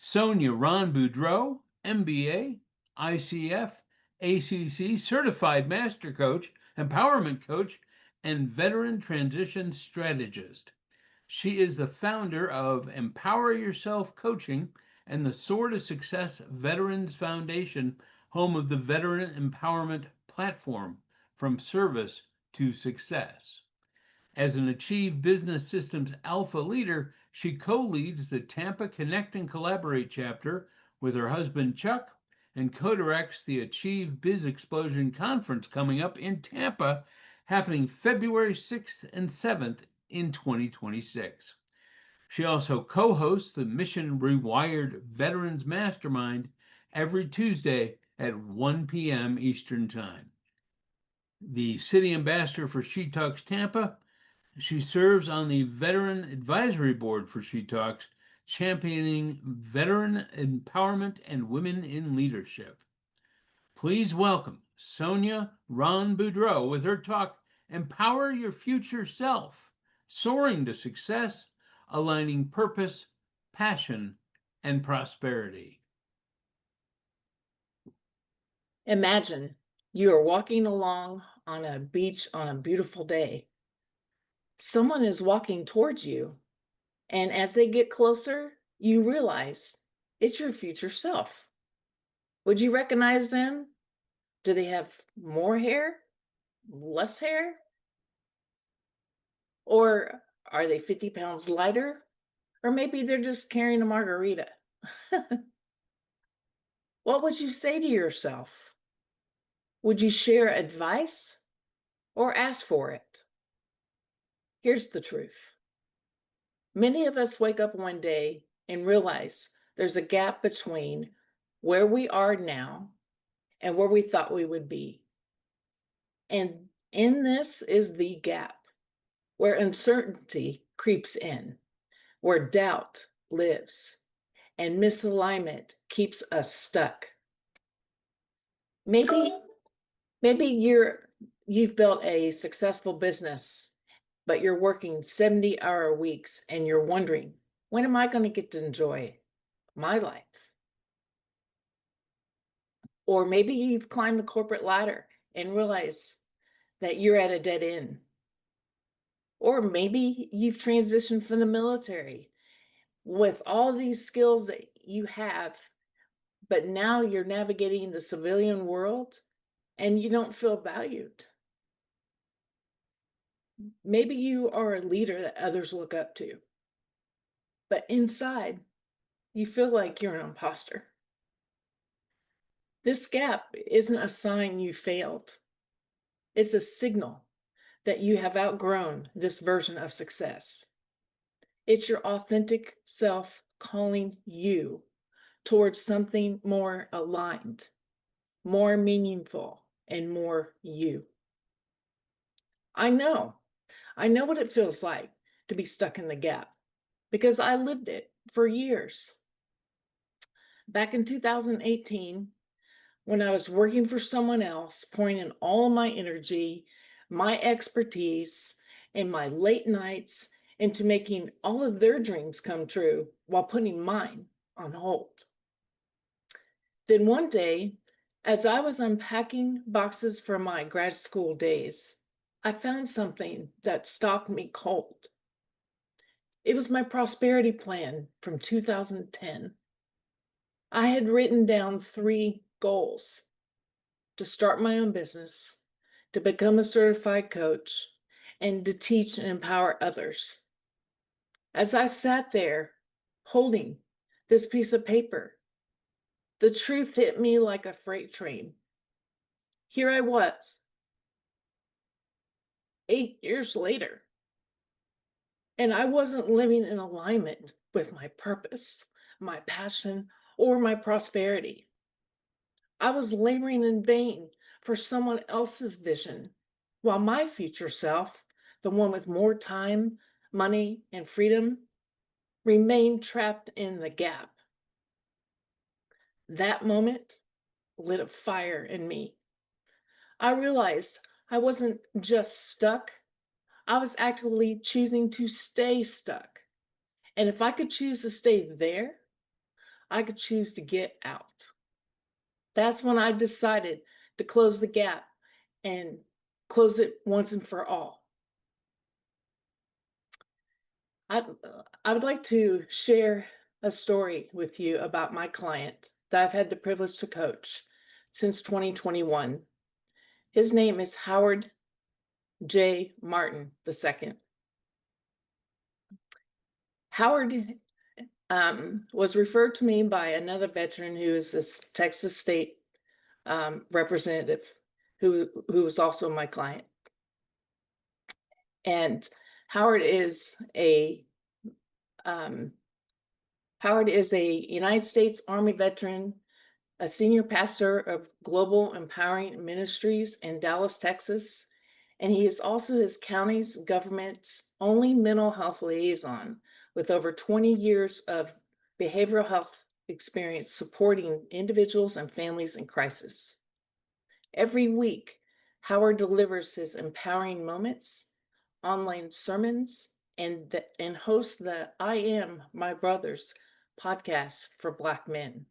Sonja Budreau, MBA, ICF, ACC Certified Master Coach, Empowerment Coach, and Veteran Transition Strategist. She is the founder of Empower Yourself Coaching and the Sword of Success Veterans Foundation, home of the Veteran Empowerment Platform, From Service to Success. As an Achieve Business Systems Alpha leader, she co-leads the Tampa Connect and Collaborate chapter with her husband Chuck and co-directs the Achieve Biz Explosion Conference coming up in Tampa, happening February 6th and 7th in 2026. She also co-hosts the Mission Rewired Veterans Mastermind every Tuesday at 1 p.m. Eastern Time. The city ambassador for She Talks Tampa, she serves on the Veteran Advisory Board for She Talks, championing veteran empowerment and women in leadership. Please welcome Sonja Budreau with her talk, Empower Your Future Self, Soaring to Success, Aligning Purpose, Passion, and Prosperity. Imagine you are walking along on a beach on a beautiful day. Someone is walking towards you, and as they get closer, you realize it's your future self. Would you recognize them? Do they have more hair? Less hair? Or are they 50 pounds lighter? Or maybe they're just carrying a margarita. What would you say to yourself? Would you share advice or ask for it? Here's the truth. Many of us wake up one day and realize there's a gap between where we are now and where we thought we would be. And in this is the gap where uncertainty creeps in, where doubt lives, and misalignment keeps us stuck. Maybe you've built a successful business, but you're working 70-hour weeks and you're wondering, when am I going to get to enjoy my life? Or maybe you've climbed the corporate ladder and realize that you're at a dead end. Or maybe you've transitioned from the military with all these skills that you have, but now you're navigating the civilian world and you don't feel valued. Maybe you are a leader that others look up to, but inside you feel like you're an imposter. This gap isn't a sign you failed. It's a signal that you have outgrown this version of success. It's your authentic self calling you towards something more aligned, more meaningful, and more you. I know what it feels like to be stuck in the gap because I lived it for years. Back in 2018, when I was working for someone else, pouring in all of my energy, my expertise, and my late nights into making all of their dreams come true while putting mine on hold. Then one day, as I was unpacking boxes from my grad school days, I found something that stopped me cold. It was my prosperity plan from 2010. I had written down 3 goals: to start my own business, to become a certified coach, and to teach and empower others. As I sat there holding this piece of paper, the truth hit me like a freight train. Here I was, 8 years later, and I wasn't living in alignment with my purpose, my passion, or my prosperity. I was laboring in vain for someone else's vision, while my future self, the one with more time, money, and freedom, remained trapped in the gap. That moment lit a fire in me. I realized I wasn't just stuck, I was actively choosing to stay stuck. And if I could choose to stay there, I could choose to get out. That's when I decided to close the gap and close it once and for all. I would like to share a story with you about my client that I've had the privilege to coach since 2021. His name is Howard J. Martin II. Howard was referred to me by another veteran who is a Texas state representative who was also my client. And Howard is a United States Army veteran, a senior pastor of Global Empowering Ministries in Dallas, Texas, and he is also his county's government's only mental health liaison with over 20 years of behavioral health experience supporting individuals and families in crisis. Every week, Howard delivers his empowering moments, online sermons, and hosts the I Am My Brothers podcast for Black men.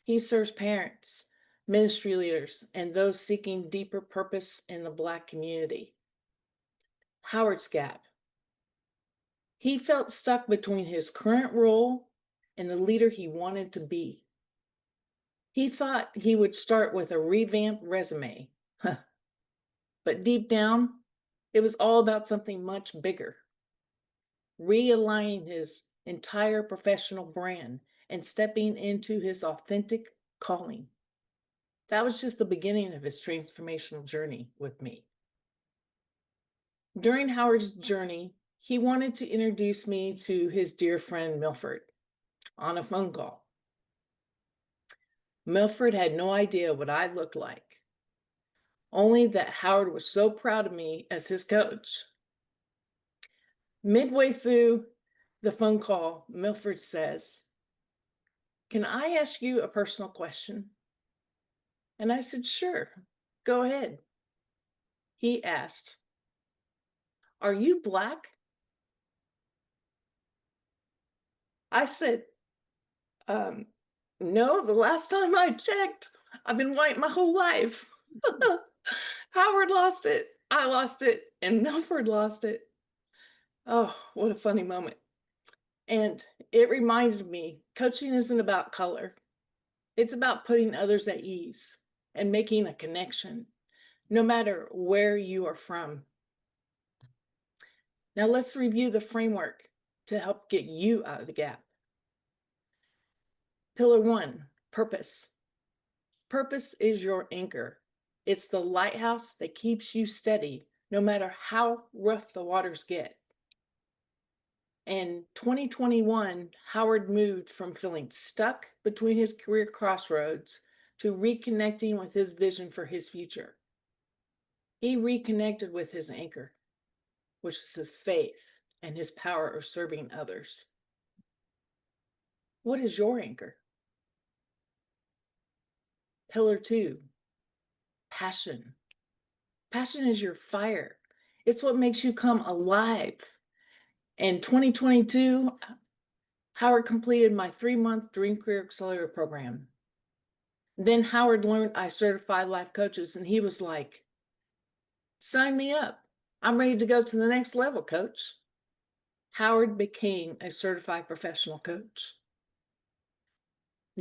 He serves parents, ministry leaders, and those seeking deeper purpose in the Black community. Howard's gap. He felt stuck between his current role and the leader he wanted to be. He thought he would start with a revamped resume, but deep down, it was all about something much bigger. Realigning his entire professional brand and stepping into his authentic calling. That was just the beginning of his transformational journey with me. During Howard's journey, he wanted to introduce me to his dear friend Milford on a phone call. Milford had no idea what I looked like, only that Howard was so proud of me as his coach. Midway through the phone call, Milford says, "Can I ask you a personal question?" And I said, "Sure, go ahead." He asked, "Are you Black?" I said, "No, the last time I checked, I've been white my whole life." Howard lost it, I lost it, and Milford lost it. Oh, what a funny moment. And it reminded me, coaching isn't about color. It's about putting others at ease and making a connection, no matter where you are from. Now let's review the framework to help get you out of the gap. Pillar 1, purpose. Purpose is your anchor. It's the lighthouse that keeps you steady, no matter how rough the waters get. In 2021, Howard moved from feeling stuck between his career crossroads to reconnecting with his vision for his future. He reconnected with his anchor, which is his faith and his power of serving others. What is your anchor? Pillar 2, passion. Passion is your fire. It's what makes you come alive. In 2022, Howard completed my 3-month Dream Career Accelerator program. Then Howard learned I certified life coaches, and he was like, "Sign me up. I'm ready to go to the next level, coach." Howard became a certified professional coach.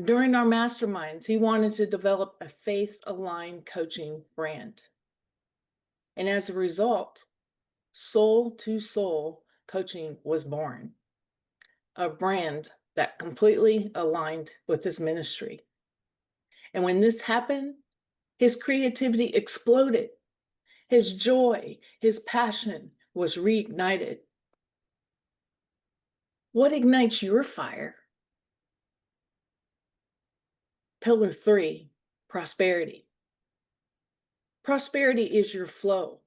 During our masterminds, he wanted to develop a faith-aligned coaching brand. And as a result, Soul to Soul Coaching was born, a brand that completely aligned with his ministry. And when this happened, his creativity exploded. His joy, his passion was reignited. What ignites your fire? Pillar 3, prosperity. Prosperity is your flow.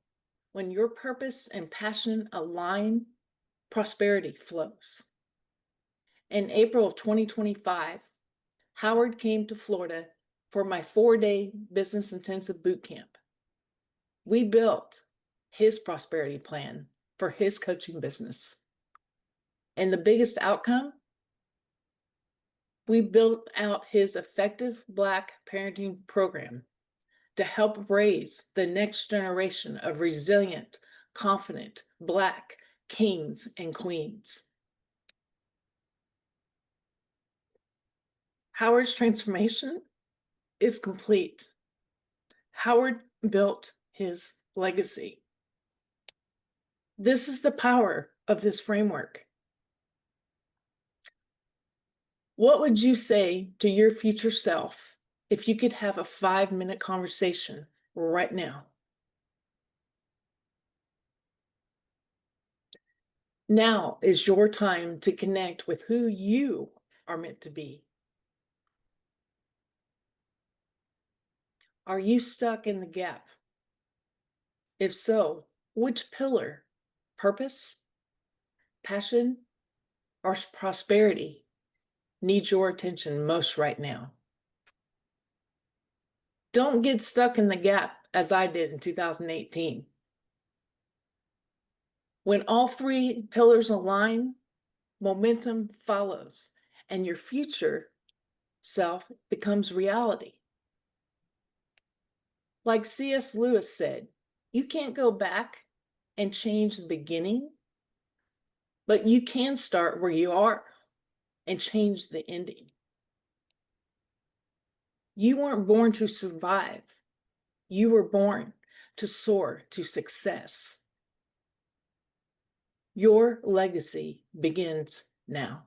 When your purpose and passion align, prosperity flows. In April of 2025, Howard came to Florida for my 4-day business intensive boot camp. We built his prosperity plan for his coaching business. And the biggest outcome? We built out his effective Black parenting program to help raise the next generation of resilient, confident Black kings and queens. Howard's transformation is complete. Howard built his legacy. This is the power of this framework. What would you say to your future self if you could have a 5-minute conversation right now? Now is your time to connect with who you are meant to be. Are you stuck in the gap? If so, which pillar, purpose, passion, or prosperity needs your attention most right now? Don't get stuck in the gap as I did in 2018. When all 3 pillars align, momentum follows, and your future self becomes reality. Like C.S. Lewis said, you can't go back and change the beginning, but you can start where you are and change the ending. You weren't born to survive. You were born to soar to success. Your legacy begins now.